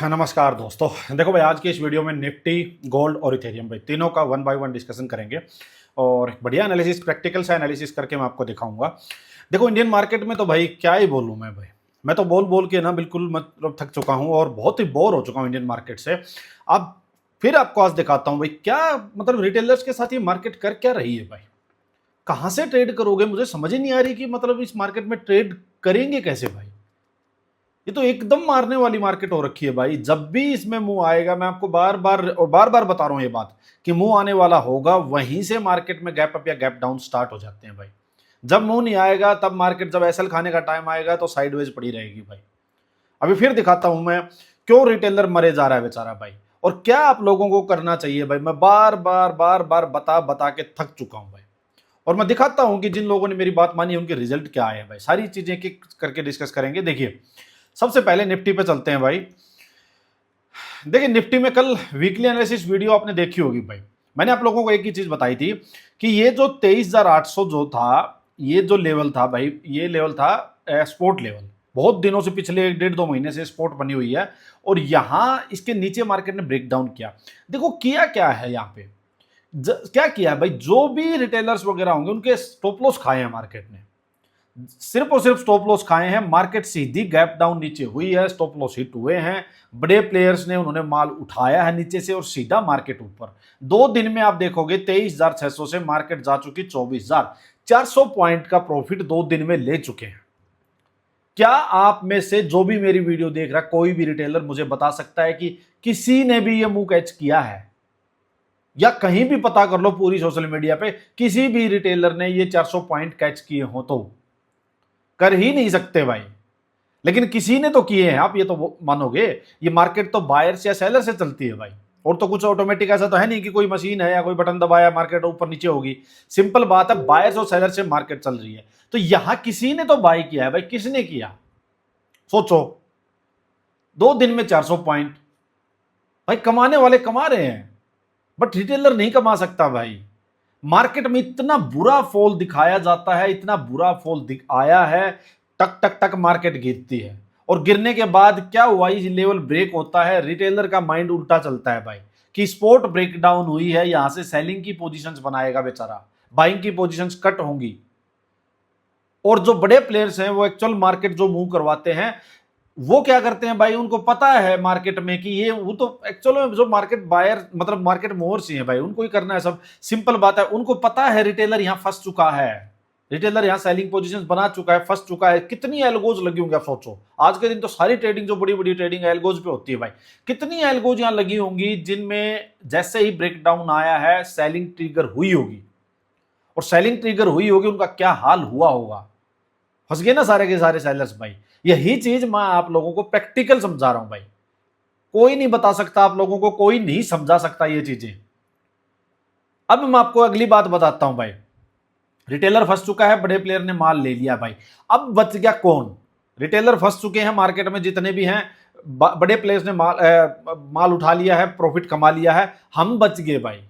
नमस्कार दोस्तों। देखो भाई, आज की इस वीडियो में निफ्टी, गोल्ड और इथेरियम भाई तीनों का वन बाय वन डिस्कशन करेंगे और एक बढ़िया एनालिसिस, प्रैक्टिकल सा एनालिसिस करके मैं आपको दिखाऊंगा। देखो, इंडियन मार्केट में तो भाई क्या ही बोलूं मैं भाई, मैं तो बोल बोल के ना बिल्कुल मतलब थक चुका हूं और बहुत ही बोर हो चुका हूं इंडियन मार्केट से। अब फिर आपको आज दिखाता हूं भाई क्या मतलब रिटेलर्स के साथ ये मार्केट कर क्या रही है भाई। कहां से ट्रेड करोगे, मुझे समझ ही नहीं आ रही कि मतलब इस मार्केट में ट्रेड करेंगे कैसे भाई। ये तो एकदम मारने वाली मार्केट हो रखी है भाई। जब भी इसमें मुंह आएगा, मैं आपको बार बार और बार बार बता रहा हूं ये बात कि मुंह आने वाला होगा, वहीं से मार्केट में गैप अप या गैप डाउन स्टार्ट हो जाते हैं भाई। जब मुंह नहीं आएगा तब मार्केट, जब एसएल खाने का टाइम आएगा तो साइडवेज पड़ी रहेगी भाई। अभी फिर दिखाता हूं मैं क्यों रिटेलर मरे जा रहा है बेचारा भाई, और क्या आप लोगों को करना चाहिए भाई। मैं बार बार बार बार बता बता के थक चुका हूं भाई, और मैं दिखाता हूं कि जिन लोगों ने मेरी बात मानी उनके रिजल्ट क्या आए हैं भाई। सारी चीजें एक एक करके डिस्कस करेंगे। देखिए, सबसे पहले निफ्टी पे चलते हैं भाई। देखिए, निफ्टी में कल वीकली एनालिसिस वीडियो आपने देखी होगी भाई। मैंने आप लोगों को एक ही चीज बताई थी कि ये जो 23,800 जो था, ये जो लेवल था भाई, ये लेवल था स्पोर्ट लेवल। बहुत दिनों से, पिछले 1.5-2 महीने से स्पोर्ट बनी हुई है और यहां इसके नीचे मार्केट ने ब्रेक डाउन किया। देखो किया क्या है यहाँ पे, क्या किया है भाई, जो भी रिटेलर्स वगैरह होंगे उनके स्टॉप लॉस खाए हैं मार्केट ने। सिर्फ और सिर्फ स्टॉप लॉस खाए हैं। मार्केट सीधी गैप डाउन नीचे हुई है, स्टॉप लॉस हिट हुए हैं। बड़े प्लेयर्स ने उन्होंने माल उठाया है नीचे से और सीधा मार्केट ऊपर। 2 दिन में आप देखोगे 23,600 से मार्केट जा चुकी 24,400 पॉइंट का प्रॉफिट 2 दिन में ले चुके हैं। क्या आप में से जो भी मेरी वीडियो देख रहा है, कोई भी रिटेलर मुझे बता सकता है कि किसी ने भी ये मुंह कैच किया है? या कहीं भी पता कर लो पूरी सोशल मीडिया पे, किसी भी रिटेलर ने ये 400 पॉइंट कैच किए हो? तो कर ही नहीं सकते भाई। लेकिन किसी ने तो किए हैं, आप ये तो मानोगे। ये मार्केट तो बायर से या सेलर से चलती है भाई, और तो कुछ ऑटोमेटिक ऐसा तो है नहीं कि कोई मशीन है या कोई बटन दबाया मार्केट ऊपर नीचे होगी। सिंपल बात है, बायर्स और सेलर से मार्केट चल रही है। तो यहां किसी ने तो बाय किया है भाई। किसने किया सोचो। 2 दिन में 400 पॉइंट भाई, कमाने वाले कमा रहे हैं, बट रिटेलर नहीं कमा सकता भाई। मार्केट में इतना बुरा फॉल दिखाया जाता है, इतना बुरा फॉल आया है, टक टक टक मार्केट गिरती है। और गिरने के बाद क्या हुआ, इस लेवल ब्रेक होता है, रिटेलर का माइंड उल्टा चलता है भाई कि स्पोर्ट ब्रेक डाउन हुई है, यहां से सेलिंग की पोजीशंस बनाएगा बेचारा, बाइंग की पोजीशंस कट होंगी। और जो बड़े प्लेयर्स हैं वो एक्चुअल मार्केट जो मूव करवाते हैं, वो क्या करते हैं भाई, उनको पता है मार्केट में कि ये, वो तो एक्चुअल में जो मार्केट बायर मतलब मार्केट मूवर्स ही है भाई, उनको ही करना है सब। सिंपल बात है, उनको पता है रिटेलर यहां फंस चुका है, रिटेलर यहां सेलिंग पोजीशंस बना चुका है, फंस चुका है। कितनी एल्गोज लगी होंगी आप सोचो। आज के दिन तो सारी ट्रेडिंग, जो बड़ी बड़ी ट्रेडिंग एल्गोज पे होती है भाई, कितनी एल्गोज यहां लगी होंगी जिनमें जैसे ही ब्रेक डाउन आया है सेलिंग ट्रिगर हुई होगी। और सेलिंग ट्रिगर हुई होगी, उनका क्या हाल हुआ होगा। फंस गए ना सारे के सारे सेलर्स भाई। यही चीज मैं आप लोगों को प्रैक्टिकल समझा रहा हूं भाई। कोई नहीं बता सकता आप लोगों को, कोई नहीं समझा सकता ये चीजें। अब मैं आपको अगली बात बताता हूं भाई। रिटेलर फंस चुका है, बड़े प्लेयर ने माल ले लिया भाई। अब बच गया कौन? रिटेलर फंस चुके हैं मार्केट में, जितने भी हैं बड़े प्लेयर्स ने माल उठा लिया है, प्रॉफिट कमा लिया है। हम बच गए भाई।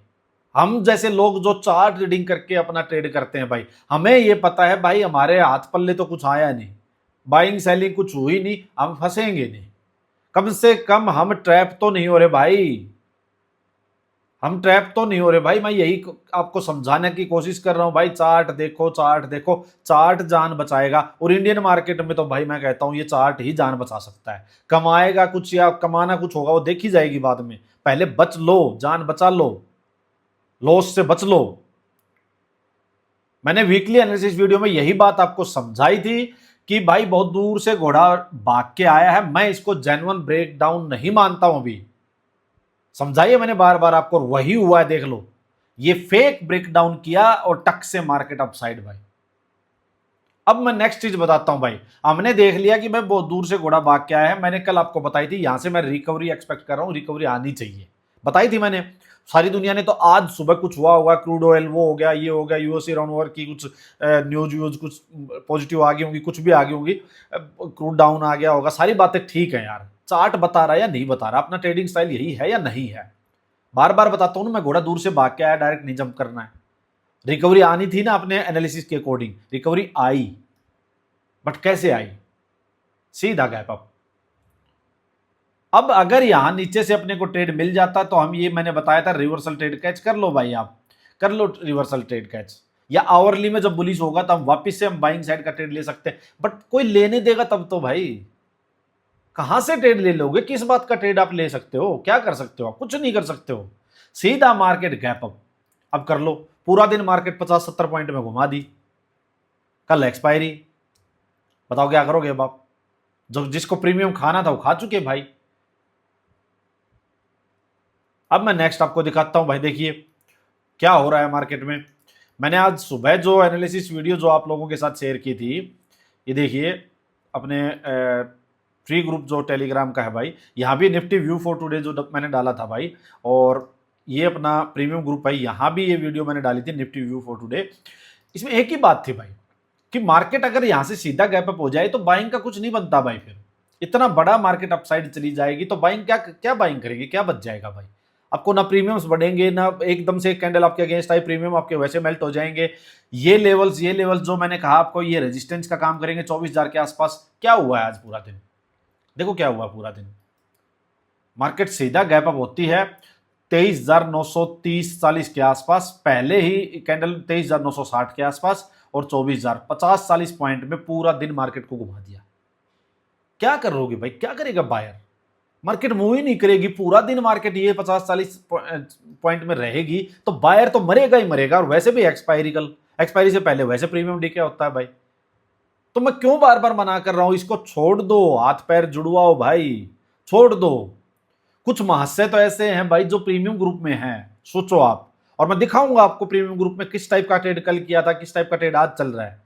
हम जैसे लोग जो चार्ट रीडिंग करके अपना ट्रेड करते हैं भाई, हमें ये पता है भाई हमारे हाथ पल्ले तो कुछ आया नहीं, बाइंग सेलिंग कुछ हुई नहीं, हम फंसेंगे नहीं। कम से कम हम ट्रैप तो नहीं हो रहे भाई, हम ट्रैप तो नहीं हो रहे भाई। मैं यही आपको समझाने की कोशिश कर रहा हूं भाई। चार्ट देखो, चार्ट देखो, चार्ट जान बचाएगा। और इंडियन मार्केट में तो भाई मैं कहता हूं ये चार्ट ही जान बचा सकता है। कमाएगा कुछ या कमाना कुछ होगा वो देखी जाएगी बाद में, पहले बच लो, जान बचा लो, लॉस से बच लो। मैंने वीकली एनालिसिस वीडियो में यही बात आपको समझाई थी कि भाई बहुत दूर से घोड़ा भाग के आया है, मैं इसको जेन्युइन ब्रेक डाउन नहीं मानता हूं। अभी समझाइए मैंने बार बार आपको, वही हुआ है, देख लो। ये फेक ब्रेक डाउन किया और टक से मार्केट अपसाइड भाई। अब मैं नेक्स्ट चीज बताता हूं भाई। हमने देख लिया कि भाई बहुत दूर से घोड़ा भाग के आया है। मैंने कल आपको बताई थी, यहां से मैं रिकवरी एक्सपेक्ट कर रहा हूं, रिकवरी आनी चाहिए, बताई थी मैंने। सारी दुनिया ने तो आज सुबह कुछ हुआ होगा, क्रूड ऑयल वो हो गया, ये हो गया, यूएस ईरान वॉर की कुछ न्यूज कुछ पॉजिटिव आ गई होंगी, कुछ भी आ गई होंगी, क्रूड डाउन आ गया होगा, सारी बातें ठीक है यार। चार्ट बता रहा है या नहीं बता रहा, अपना ट्रेडिंग स्टाइल यही है या नहीं है, बार बार बताता हूं ना मैं। घोड़ा दूर से भाग के आया, डायरेक्ट नहीं जंप करना है। रिकवरी आनी थी ना अपने एनालिसिस के अकॉर्डिंग, रिकवरी आई, बट कैसे आई? सीधा गैप अप। अब अगर यहाँ नीचे से अपने को ट्रेड मिल जाता तो हम ये मैंने बताया था रिवर्सल ट्रेड कैच कर लो भाई, आप कर लो रिवर्सल ट्रेड कैच, या आवरली में जब बुलिश होगा तब वापस से हम बाइंग साइड का ट्रेड ले सकते हैं। बट कोई लेने देगा तब तो भाई, कहां से ट्रेड ले लोगे, किस बात का ट्रेड आप ले सकते हो, क्या कर सकते हो आप, कुछ नहीं कर सकते हो। सीधा मार्केट गैप अप अब कर लो, पूरा दिन मार्केट 50-70 पॉइंट में घुमा दी, कल एक्सपायरी, बताओ क्या करोगे अब आप। जो जिसको प्रीमियम खाना था वो खा चुके भाई। अब मैं नेक्स्ट आपको दिखाता हूं भाई, देखिए क्या हो रहा है मार्केट में। मैंने आज सुबह जो एनालिसिस वीडियो जो आप लोगों के साथ शेयर की थी, ये देखिए अपने फ्री ग्रुप जो टेलीग्राम का है भाई, यहाँ भी निफ्टी व्यू फॉर टुडे जो मैंने डाला था भाई, और ये अपना प्रीमियम ग्रुप है, यहाँ भी ये वीडियो मैंने डाली थी निफ्टी व्यू फॉर टुडे। इसमें एक ही बात थी भाई कि मार्केट अगर यहाँ से सीधा गैप अप हो जाए तो बाइंग का कुछ नहीं बनता भाई। फिर इतना बड़ा मार्केट अपसाइड चली जाएगी तो बाइंग क्या क्या बाइंग करेगी, क्या बच जाएगा भाई। आपको ना प्रीमियम्स बढ़ेंगे, ना एकदम से कैंडल आपके अगेंस्ट आई प्रीमियम आपके वैसे मेल्ट हो जाएंगे। ये लेवल्स जो मैंने कहा आपको, ये रेजिस्टेंस का काम करेंगे 24,000 के आसपास। क्या हुआ है आज पूरा दिन, देखो क्या हुआ पूरा दिन। मार्केट सीधा गैप अप होती है 23,930-40 के आसपास, पहले ही कैंडल 23,960 के आसपास, और 24,000 50-40 पॉइंट में पूरा दिन मार्केट को घुमा दिया। क्या करोगे भाई, क्या करेगा बायर, मार्केट मूव ही नहीं करेगी पूरा दिन, मार्केट ये 50-40 पॉइंट में रहेगी तो बायर तो मरेगा ही मरेगा। और वैसे भी एक्सपायरी से पहले वैसे प्रीमियम डी क्या होता है भाई। तो मैं क्यों बार बार मना कर रहा हूं, इसको छोड़ दो, हाथ पैर जुड़वाओ भाई, छोड़ दो। कुछ महाशय तो ऐसे हैं भाई जो प्रीमियम ग्रुप में हैं, सोचो आप, और मैं दिखाऊंगा आपको प्रीमियम ग्रुप में किस टाइप का ट्रेड कल किया था, किस टाइप का ट्रेड आज चल रहा है।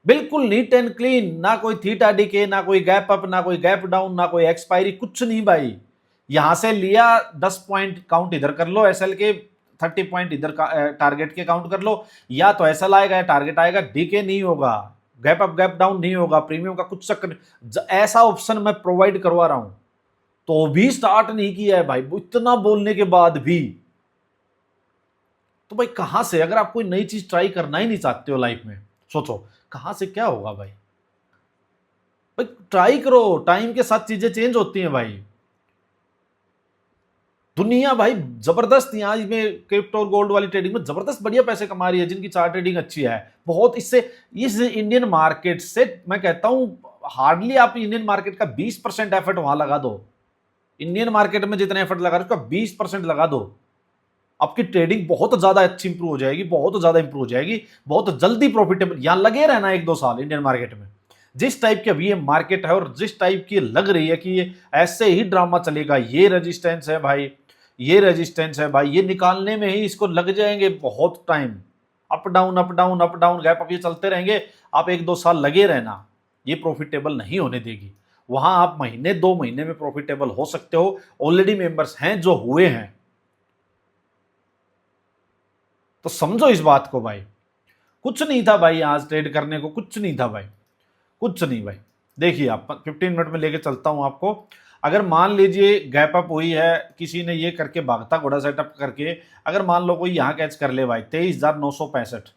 बिल्कुल नीट एंड क्लीन, ना कोई थीटा डीके, ना कोई गैप अप, ना कोई गैप डाउन, ना कोई एक्सपायरी, कुछ नहीं भाई। यहां से लिया 10 पॉइंट काउंट इधर कर लो एसएल के, 30 पॉइंट इधर टारगेट के काउंट कर लो, या तो एसएल आएगा या टारगेट आएगा, डीके नहीं होगा, गैप अप गैप डाउन नहीं होगा, प्रीमियम का कुछ चक्कर, ऐसा ऑप्शन मैं प्रोवाइड करवा रहा हूं। तो भी स्टार्ट नहीं किया है भाई, इतना बोलने के बाद भी। तो भाई कहां से, अगर आप कोई नई चीज ट्राई करना ही नहीं चाहते हो लाइफ में, सोचो कहां से क्या होगा भाई। भाई ट्राई करो, टाइम के साथ चीजें चेंज होती हैं भाई। दुनिया भाई जबरदस्त यहाँ में क्रिप्टो और गोल्ड वाली ट्रेडिंग में जबरदस्त बढ़िया पैसे कमा रही है, जिनकी चार्ट ट्रेडिंग अच्छी है बहुत। इससे इस इंडियन मार्केट से मैं कहता हूं हार्डली आप इंडियन मार्केट का 20% एफर्ट वहां लगा दो। इंडियन मार्केट में जितने एफर्ट लगा रहे उसका 20% लगा दो, आपकी ट्रेडिंग बहुत ज्यादा अच्छी इंप्रूव हो जाएगी, बहुत ज्यादा इंप्रूव हो जाएगी, बहुत जल्दी प्रॉफिटेबल। यहां लगे रहना 1-2 साल इंडियन मार्केट में, जिस टाइप की अभी ये मार्केट है और जिस टाइप की लग रही है कि ये ऐसे ही ड्रामा चलेगा। ये रेजिस्टेंस है भाई, ये रेजिस्टेंस है भाई, ये निकालने में ही इसको लग जाएंगे बहुत time. Up down up down up down gap up ये चलते रहेंगे, आप 1-2 साल लगे रहना, ये प्रॉफिटेबल नहीं होने देगी। वहां आप महीने 2 महीने में प्रॉफिटेबल हो सकते हो, ऑलरेडी मेंबर्स हैं जो हुए हैं। तो समझो इस बात को भाई, कुछ नहीं था भाई आज ट्रेड करने को, कुछ नहीं था भाई, कुछ नहीं भाई। देखिए आप 15 मिनट में लेके चलता हूं आपको। अगर मान लीजिए गैप अप हुई है, किसी ने ये करके भागता घोड़ा सेटअप करके, अगर मान लो कोई यहां कैच कर ले भाई 23,965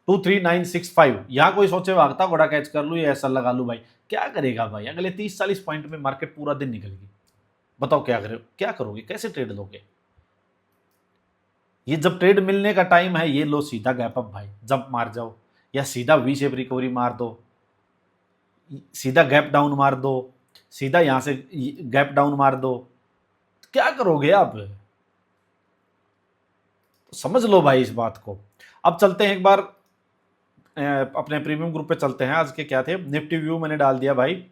23965, यहां कोई सोचे भागता घोड़ा कैच कर लू या ऐसा लगा लू भाई, क्या करेगा भाई। अगले 30-40 पॉइंट में मार्केट पूरा दिन निकलेगी, बताओ क्या करोगे, क्या करोगे, कैसे ट्रेड लोगे। ये जब ट्रेड मिलने का टाइम है, ये लो सीधा गैप अप भाई, जंप मार जाओ, या सीधा वी शेप रिकवरी मार दो, सीधा गैप डाउन मार दो, सीधा यहां से गैप डाउन मार दो, क्या करोगे आप, समझ लो भाई इस बात को। अब चलते हैं एक बार अपने प्रीमियम ग्रुप पे चलते हैं। आज के क्या थे, निफ्टी व्यू मैंने डाल दिया भाई,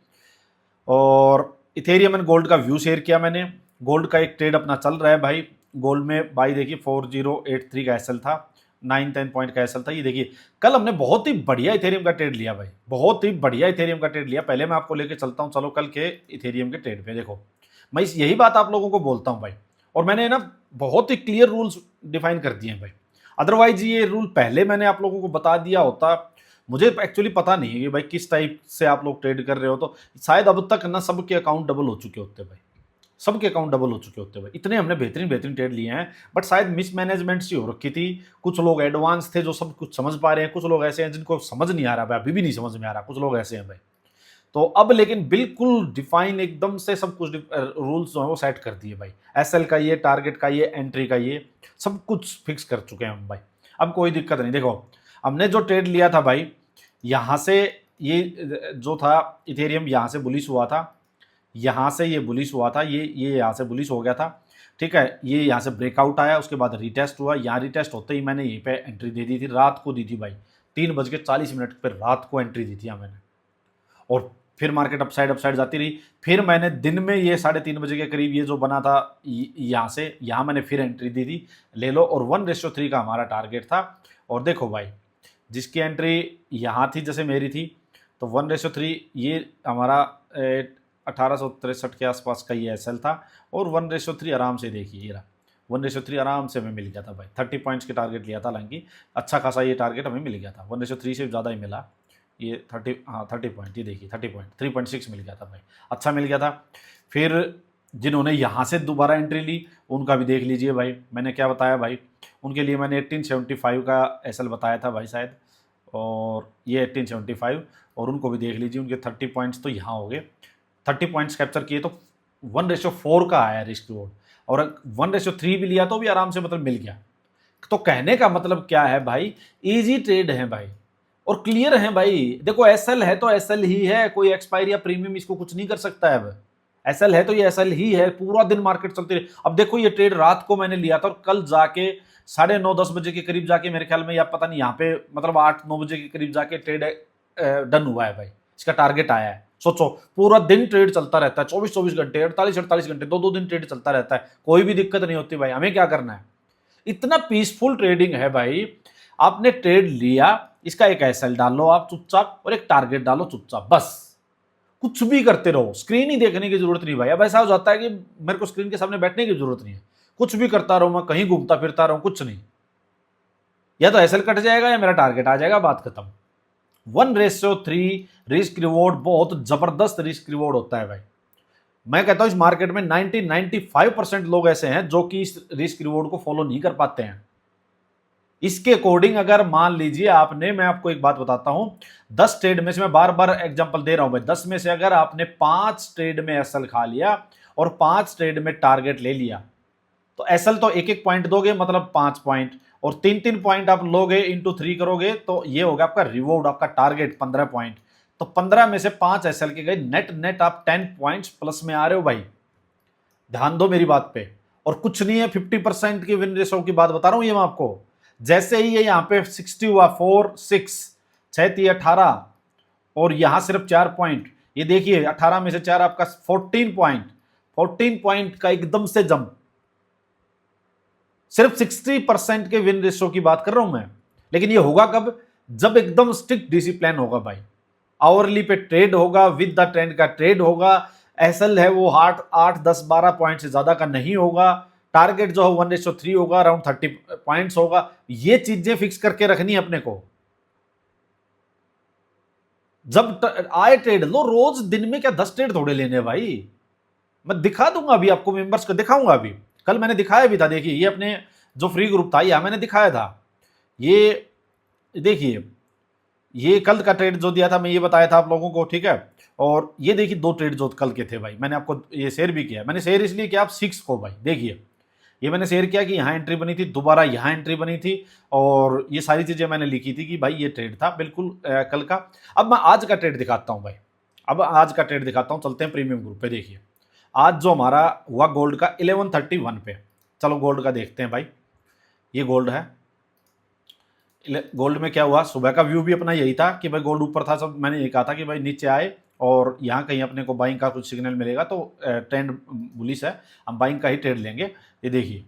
और इथेरियम एंड गोल्ड का व्यू शेयर किया मैंने। गोल्ड का एक ट्रेड अपना चल रहा है भाई। गोल्ड में भाई देखिए 4083 का एसएल था, 9-10 पॉइंट का एसएल था। ये देखिए कल हमने बहुत ही बढ़िया इथेरियम का ट्रेड लिया भाई, बहुत ही बढ़िया इथेरियम का ट्रेड लिया। पहले मैं आपको लेके चलता हूँ, चलो कल के इथेरियम के ट्रेड पे। देखो मैं यही बात आप लोगों को बोलता हूँ भाई, और मैंने ना बहुत ही क्लियर रूल्स डिफाइन कर दिए हैं भाई। अदरवाइज ये रूल पहले मैंने आप लोगों को बता दिया होता, मुझे एक्चुअली पता नहीं है कि भाई किस टाइप से आप लोग ट्रेड कर रहे हो, तो शायद अब तक ना सबके अकाउंट डबल हो चुके होते भाई, सबके अकाउंट डबल हो चुके होते भाई। इतने हमने बेहतरीन बेहतरीन ट्रेड लिए हैं, बट शायद मिसमैनेजमेंट सी हो रखी थी। कुछ लोग एडवांस थे जो सब कुछ समझ पा रहे हैं, कुछ लोग ऐसे हैं जिनको समझ नहीं आ रहा भाई, अभी भी नहीं समझ में आ रहा, कुछ लोग ऐसे हैं भाई। तो अब लेकिन बिल्कुल डिफाइन एकदम से सब कुछ रूल्स जो है वो सेट कर दिए भाई। एसएल का ये, टारगेट का ये, एंट्री का ये, सब कुछ फिक्स कर चुके हैं हम भाई। अब कोई दिक्कत नहीं। देखो हमने जो ट्रेड लिया था भाई, यहाँ से ये जो था इथेरियम यहाँ से बुलिश हुआ था, यहाँ से ये बुलिश हुआ था, ये यहाँ से बुलिश हो गया था, ठीक है। ये यहाँ से ब्रेकआउट आया, उसके बाद रिटेस्ट हुआ। यहाँ रिटेस्ट होते ही मैंने यहीं पे एंट्री दे दी थी, रात को दी थी भाई, 3:40 पर रात को एंट्री दी थी यहाँ मैंने। और फिर मार्केट अपसाइड जाती रही। फिर मैंने दिन में ये 3:30 के करीब ये जो बना था यहाँ से, यहाँ मैंने फिर एंट्री दी थी, ले लो। और 1:3 का हमारा टारगेट था। और देखो भाई, जिसकी एंट्री यहाँ थी, जैसे मेरी थी, तो 1:3 ये हमारा 1863 के आसपास का ये एसएल था। और 1:3 आराम से देखिए, ये रहा 1:3 आराम से हमें मिल गया था भाई। 30 पॉइंट्स के टारगेट लिया था, हालांकि अच्छा खासा ये टारगेट हमें मिल गया था। 1:3 से ज़्यादा ही मिला ये, 30 पॉइंट, ये देखिए 30 पॉइंट, 3.6 मिल गया था भाई, अच्छा मिल गया था। फिर जिन्होंने यहाँ से दोबारा एंट्री ली उनका भी देख लीजिए भाई, मैंने क्या बताया भाई, उनके लिए मैंने 1875 का एसएल बताया था भाई शायद, और ये 1875, और उनको भी देख लीजिए, उनके 30 पॉइंट्स तो यहाँ हो गए। 30 पॉइंट्स कैप्चर किए तो 1:4 का आया रिस्क रिवॉर्ड, और 1:3 भी लिया तो भी आराम से मतलब मिल गया। तो कहने का मतलब क्या है भाई, इजी ट्रेड है भाई, और क्लियर है भाई। देखो एसएल है तो एसएल ही है, कोई एक्सपायरी या प्रीमियम इसको कुछ नहीं कर सकता है। अब एसएल है तो ये एसएल ही है, पूरा दिन मार्केट चलती रही। अब देखो ये ट्रेड रात को मैंने लिया था, और कल जाके 9:30-10 बजे के करीब जाके, मेरे ख्याल में, या पता नहीं, यहाँ पे मतलब 8-9 बजे के करीब जाके ट्रेड डन हुआ है भाई, इसका टारगेट आया है। सोचो पूरा दिन ट्रेड चलता रहता है, 24-24 घंटे, 48-48 घंटे, 2-2 दिन ट्रेड चलता रहता है, कोई भी दिक्कत नहीं होती भाई। हमें क्या करना है, इतना पीसफुल ट्रेडिंग है भाई। आपने ट्रेड लिया, इसका एक एसएल डालो आप चुपचाप, और एक टारगेट डालो चुपचाप, बस। कुछ भी करते रहो, स्क्रीन ही देखने की जरूरत नहीं भाई। अब ऐसा हो जाता है कि मेरे को स्क्रीन के सामने बैठने की जरूरत नहीं है, कुछ भी करता रहूं मैं, कहीं घूमता फिरता रहूं, कुछ नहीं, या तो एसएल कट जाएगा या मेरा टारगेट आ जाएगा, बात खत्म। 1:3 रिस्क रिवॉर्ड बहुत जबरदस्त रिस्क रिवॉर्ड होता है भाई। मैं कहता हूं इस मार्केट में 95% लोग ऐसे हैं जो कि इस रिस्क रिवॉर्ड को फॉलो नहीं कर पाते हैं। इसके अकॉर्डिंग अगर मान लीजिए आपने, मैं आपको एक बात बताता हूं, 10 ट्रेड में से, मैं बार बार एग्जांपल दे रहा हूं भाई, 10 में से अगर आपने 5 ट्रेड में एसएल खा लिया और 5 ट्रेड में टारगेट ले लिया, तो एसएल तो 1-1 पॉइंट दोगे, मतलब 5 पॉइंट, और 3-3 पॉइंट आप लोगे, इंटू 3 करोगे, तो ये होगा आपका रिवॉर्ड, आपका टारगेट 15 पॉइंट। तो 15 में से 5 एसएल के गए, नेट नेट आप 10 पॉइंट्स प्लस में आ रहे हो भाई। ध्यान दो मेरी बात पे, और कुछ नहीं है, 50% की विन रेशो की बात बता रहा हूं ये मैं आपको। जैसे ही ये यहां पे 60 हुआ, 4 6 6 18, और यहां सिर्फ 4 पॉइंट, ये देखिए 18 में से 4 आपका 14 पॉइंट, 14 पॉइंट का एकदम से जंप। सिर्फ 60% के विन रेशो की बात कर रहा हूं मैं, लेकिन ये होगा कब, जब एकदम स्ट्रिक्ट डिसिप्लिन होगा भाई। आवरली पे ट्रेड होगा, विद द ट्रेंड का ट्रेड होगा, एसएल है वो 8 10 12 पॉइंट से ज्यादा का नहीं होगा, टारगेट जो है 1:3 होगा, अराउंड 30 पॉइंट्स होगा। ये चीजें फिक्स करके रखनी है अपने को। जब आए ट्रेड लो, रोज दिन में क्या 10 ट्रेड थोड़े लेने भाई। मैं दिखा दूंगा अभी आपको, मेंबर्स को दिखाऊंगा अभी, कल मैंने दिखाया भी था, देखिए ये अपने जो फ्री ग्रुप था, यहां मैंने दिखाया था, ये देखिए, ये कल का ट्रेड जो दिया था मैं ये बताया था आप लोगों को, ठीक है। और ये देखिए 2 ट्रेड जो कल के थे भाई, मैंने आपको ये शेयर भी किया। मैंने शेयर इसलिए किया, आप 6 को भाई देखिए, ये मैंने शेयर किया कि यहाँ एंट्री बनी थी, दोबारा यहाँ एंट्री बनी थी, और ये सारी चीजें मैंने लिखी थी कि भाई ये ट्रेड था बिल्कुल कल का। अब मैं आज का ट्रेड दिखाता हूँ भाई, अब आज का ट्रेड दिखाता हूँ, चलते हैं प्रीमियम ग्रुप पे। देखिए आज जो हमारा हुआ गोल्ड का 1131 पे, चलो गोल्ड का देखते हैं भाई। ये गोल्ड है, गोल्ड में क्या हुआ, सुबह का व्यू भी अपना यही था कि भाई गोल्ड ऊपर था, सब मैंने ये कहा था कि भाई नीचे आए और यहाँ कहीं अपने को बाइंग का कुछ सिग्नल मिलेगा, तो ट्रेंड बुलिश है, हम बाइंग का ही ट्रेड लेंगे। ये देखिए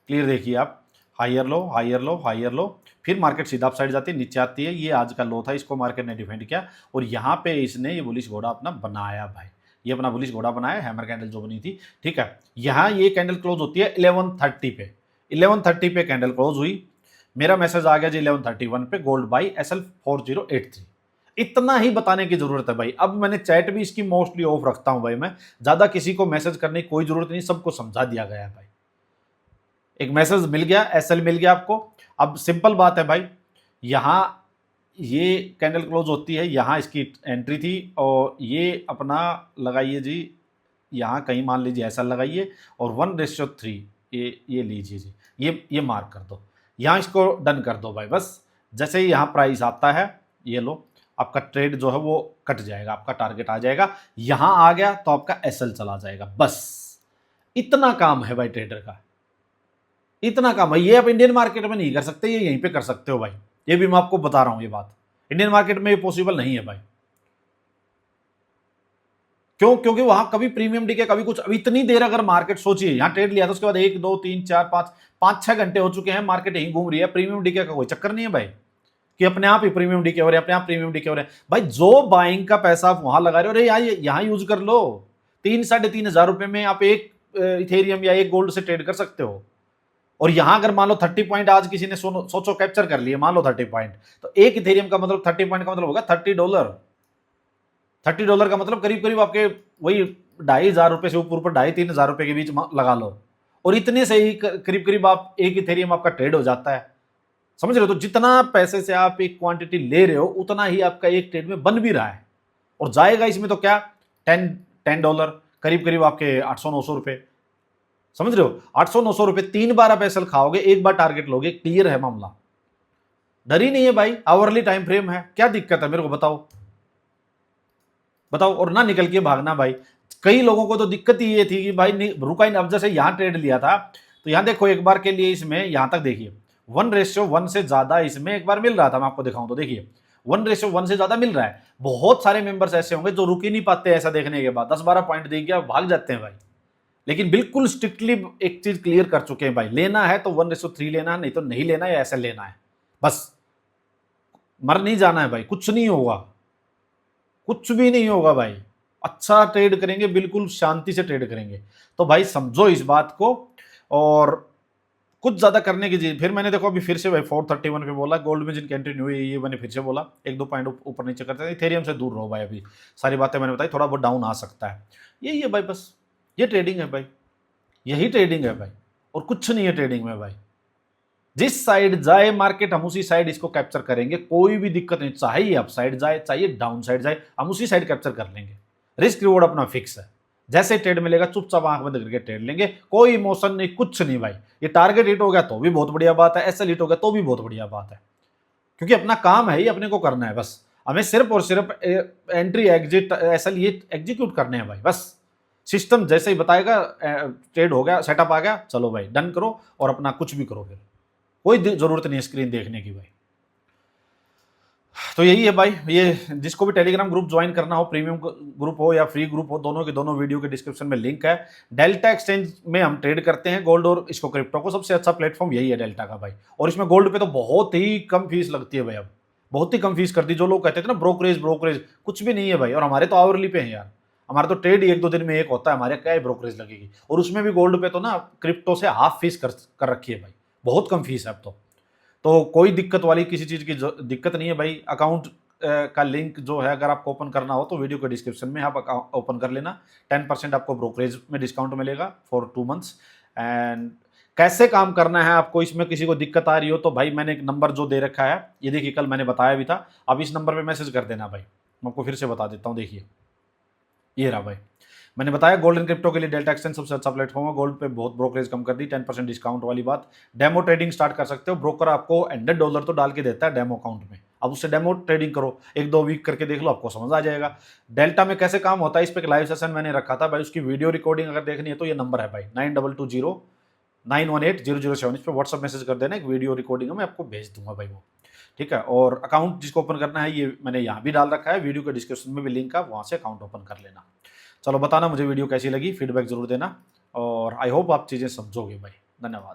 क्लियर, देखिए आप, higher low higher low higher low, फिर मार्केट सीधा अप साइड जाती है, नीचे आती है। ये आज का लो था, इसको मार्केट ने डिफेंड किया, और यहाँ पे इसने ये बुलिश घोड़ा अपना बनाया भाई, ये अपना बुलिश घोड़ा बनाया, हैमर कैंडल जो बनी थी, ठीक है। यहाँ ये कैंडल क्लोज होती है 1130 पे, 1130 पे कैंडल क्लोज हुई, मेरा मैसेज आ गया जी 1131 पे गोल्ड बाई SL 4083। इतना ही बताने की जरूरत है भाई। अब मैंने चैट भी इसकी मोस्टली ऑफ रखता हूं भाई, मैं ज्यादा किसी को मैसेज करने की कोई जरूरत नहीं, सबको समझा दिया गया है भाई। एक मैसेज मिल गया, SL मिल गया आपको। अब सिंपल बात है भाई, यहां ये कैंडल क्लोज होती है, यहाँ इसकी एंट्री थी और ये अपना लगाइए जी, यहाँ कहीं मान लीजिए ऐसा लगाइए और 1:3 ये लीजिए जी, ये मार्क कर दो, यहाँ इसको डन कर दो भाई। बस जैसे ही यहाँ प्राइस आता है, ये लो आपका ट्रेड जो है वो कट जाएगा, आपका टारगेट आ जाएगा, यहाँ आ गया तो आपका एसएल चला जाएगा। बस इतना काम है भाई ट्रेडर का, इतना काम है। ये आप इंडियन मार्केट में नहीं कर सकते, ये यहीं पे कर सकते हो भाई। ये भी मैं आपको बता रहा हूं, ये बात इंडियन मार्केट में ये पॉसिबल नहीं है भाई। क्यों? क्योंकि वहां कभी प्रीमियम डीके कभी कुछ। अब इतनी देर अगर मार्केट सोचिए, यहां ट्रेड लिया था, उसके बाद 1 2 3 4 5 5 6 घंटे हो चुके हैं, मार्केट यहीं घूम रही है, प्रीमियम डीके का कोई चक्कर नहीं है भाई कि अपने आप ही प्रीमियम डीके हो रहे हैं, अपने आप प्रीमियम डीके हो रहे हैं। भाई जो बाइंग का पैसा आप वहां लगा रहे हो, अरे यार यहां यूज कर लो। 3-3.5 हजार में आप एक इथेरियम या एक गोल्ड से ट्रेड कर सकते हो। और यहां अगर मान लो 30 पॉइंट आज किसी ने सोचो कैप्चर कर लिए, मान लो 30 पॉइंट, तो एक इथेरियम का मतलब 30 पॉइंट का मतलब होगा $30। $30 का मतलब करीब करीब आपके वही 2,500 रुपए से ऊपर 2,500-3 हजार रुपए के बीच लगा लो, और इतने से ही करीब करीब आप एक इथेरियम आपका ट्रेड हो जाता है। समझ रहे हो? तो जितना पैसे से आप एक क्वांटिटी ले रहे हो, उतना ही आपका एक ट्रेड में बन भी रहा है, और जाएगा इसमें तो क्या $10 करीब करीब आपके 800-900 रुपए। समझ रहे हो? 800-900 रुपए 3 बार आप एसएल खाओगे, एक बार टारगेट लोगे, क्लियर है मामला। डर ही नहीं है भाई, आवरली टाइम फ्रेम है, क्या दिक्कत है मेरे को बताओ बताओ। और ना निकल के भागना भाई। कई लोगों को तो दिक्कत ही ये थी कि भाई रुका ही नहीं। अब जैसे यहां ट्रेड लिया था, तो यहां देखो एक बार के लिए इसमें यहां तक देखिए 1:1 से ज्यादा इसमें एक बार मिल रहा था। मैं आपको दिखाऊं तो देखिए 1:1 से ज्यादा मिल रहा है। बहुत सारे मेंबर्स ऐसे होंगे जो रुक ही नहीं पाते ऐसा देखने के बाद, 10-12 पॉइंट देख गया भाग जाते हैं भाई। लेकिन बिल्कुल स्ट्रिक्टली एक चीज क्लियर कर चुके हैं भाई, लेना है तो 1:3 लेना है, नहीं तो नहीं लेना है, या ऐसा लेना है। बस मर नहीं जाना है भाई, कुछ नहीं होगा, कुछ भी नहीं होगा भाई। अच्छा ट्रेड करेंगे, बिल्कुल शांति से ट्रेड करेंगे। तो भाई समझो इस बात को, और कुछ ज्यादा करने की चीज। फिर मैंने देखो अभी फिर से भाई 431 पे बोला, गोल्ड में जिनकी एंट्री नहीं हुई, ये मैंने फिर से बोला 1-2 पॉइंट ऊपर नीचे करते हैं। इथेरियम से दूर रहो भाई, अभी सारी बातें मैंने बताई, थोड़ा बहुत डाउन आ सकता है। यही है भाई, बस ये ट्रेडिंग है भाई, यही ट्रेडिंग है भाई, और कुछ नहीं है ट्रेडिंग में भाई। जिस साइड जाए मार्केट, हम उसी साइड इसको कैप्चर करेंगे, कोई भी दिक्कत नहीं। चाहे ये अप साइड जाए, चाहे डाउन साइड जाए, हम उसी साइड कैप्चर कर लेंगे। रिस्क रिवॉर्ड अपना फिक्स है, जैसे ट्रेड मिलेगा चुपचाप आंख बंद करके ट्रेड लेंगे, कोई इमोशन नहीं, कुछ नहीं भाई। ये टारगेट हिट हो गया तो भी बहुत बढ़िया बात है, एसएल हिट हो गया तो भी बहुत बढ़िया बात है, क्योंकि अपना काम है ही, अपने को करना है। बस हमें सिर्फ और सिर्फ एंट्री एग्जिट एसएल ये एग्जीक्यूट करने हैं भाई। बस सिस्टम जैसे ही बताएगा, ट्रेड हो गया, सेटअप आ गया, चलो भाई डन करो और अपना कुछ भी करो, फिर कोई जरूरत नहीं स्क्रीन देखने की भाई। तो यही है भाई। ये जिसको भी टेलीग्राम ग्रुप ज्वाइन करना हो, प्रीमियम ग्रुप हो या फ्री ग्रुप हो, दोनों के दोनों वीडियो के डिस्क्रिप्शन में लिंक है। डेल्टा एक्सचेंज में हम ट्रेड करते हैं गोल्ड और इसको क्रिप्टो को, सबसे अच्छा प्लेटफॉर्म यही है डेल्टा का भाई। और इसमें गोल्ड पे तो बहुत ही कम फीस लगती है भाई, अब बहुत ही कम फीस कर दी। जो लोग कहते थे ना ब्रोकरेज ब्रोकरेज, कुछ भी नहीं है भाई। और हमारे तो आवरली पे है यार, हमारा तो ट्रेड 1-2 दिन में एक होता है, हमारे क्या है ब्रोकरेज लगेगी। और उसमें भी गोल्ड पे तो ना क्रिप्टो से हाफ फीस कर रखी है भाई, बहुत कम फीस है अब तो कोई दिक्कत वाली किसी चीज़ की दिक्कत नहीं है भाई। अकाउंट का लिंक जो है अगर आपको ओपन करना हो तो वीडियो के डिस्क्रिप्शन में आप ओपन कर लेना। 10% आपको ब्रोकरेज में डिस्काउंट मिलेगा फॉर 2 मंथ्स। एंड कैसे काम करना है आपको, इसमें किसी को दिक्कत आ रही हो तो भाई मैंने एक नंबर जो दे रखा है, ये देखिए कल मैंने बताया भी था, अब इस नंबर पे मैसेज कर देना भाई। मैं आपको फिर से बता देता हूँ, देखिए ये रहा भाई। मैंने बताया गोल्ड एंड क्रिप्टो के लिए डेल्टा एक्सचेंज सबसे अच्छा प्लेटफॉर्म है। गोल्ड पे बहुत ब्रोकरेज कम कर दी, 10% डिस्काउंट वाली बात। डेमो ट्रेडिंग स्टार्ट कर सकते हो, ब्रोकर आपको $100 तो डाल के देता है डेमो अकाउंट में। अब उससे डेमो ट्रेडिंग करो, 1-2 वीक करके देख लो, आपको समझ आ जाएगा डेल्टा में कैसे काम होता है। इस पर एक लाइव सेशन मैंने रखा था भाई, उसकी वीडियो रिकॉर्डिंग अगर देखनी है तो ये नंबर है भाई 9220918007। इस पर व्हाट्सअप मैसेज कर देना, एक वीडियो रिकॉर्डिंग मैं आपको भेज दूंगा भाई वो, ठीक है। और अकाउंट जिसको ओपन करना है ये मैंने यहाँ भी डाल रखा है, वीडियो के डिस्क्रिप्शन में भी लिंक है, वहाँ से अकाउंट ओपन कर लेना। चलो बताना मुझे वीडियो कैसी लगी, फीडबैक जरूर देना, और आई होप आप चीज़ें समझोगे भाई। धन्यवाद।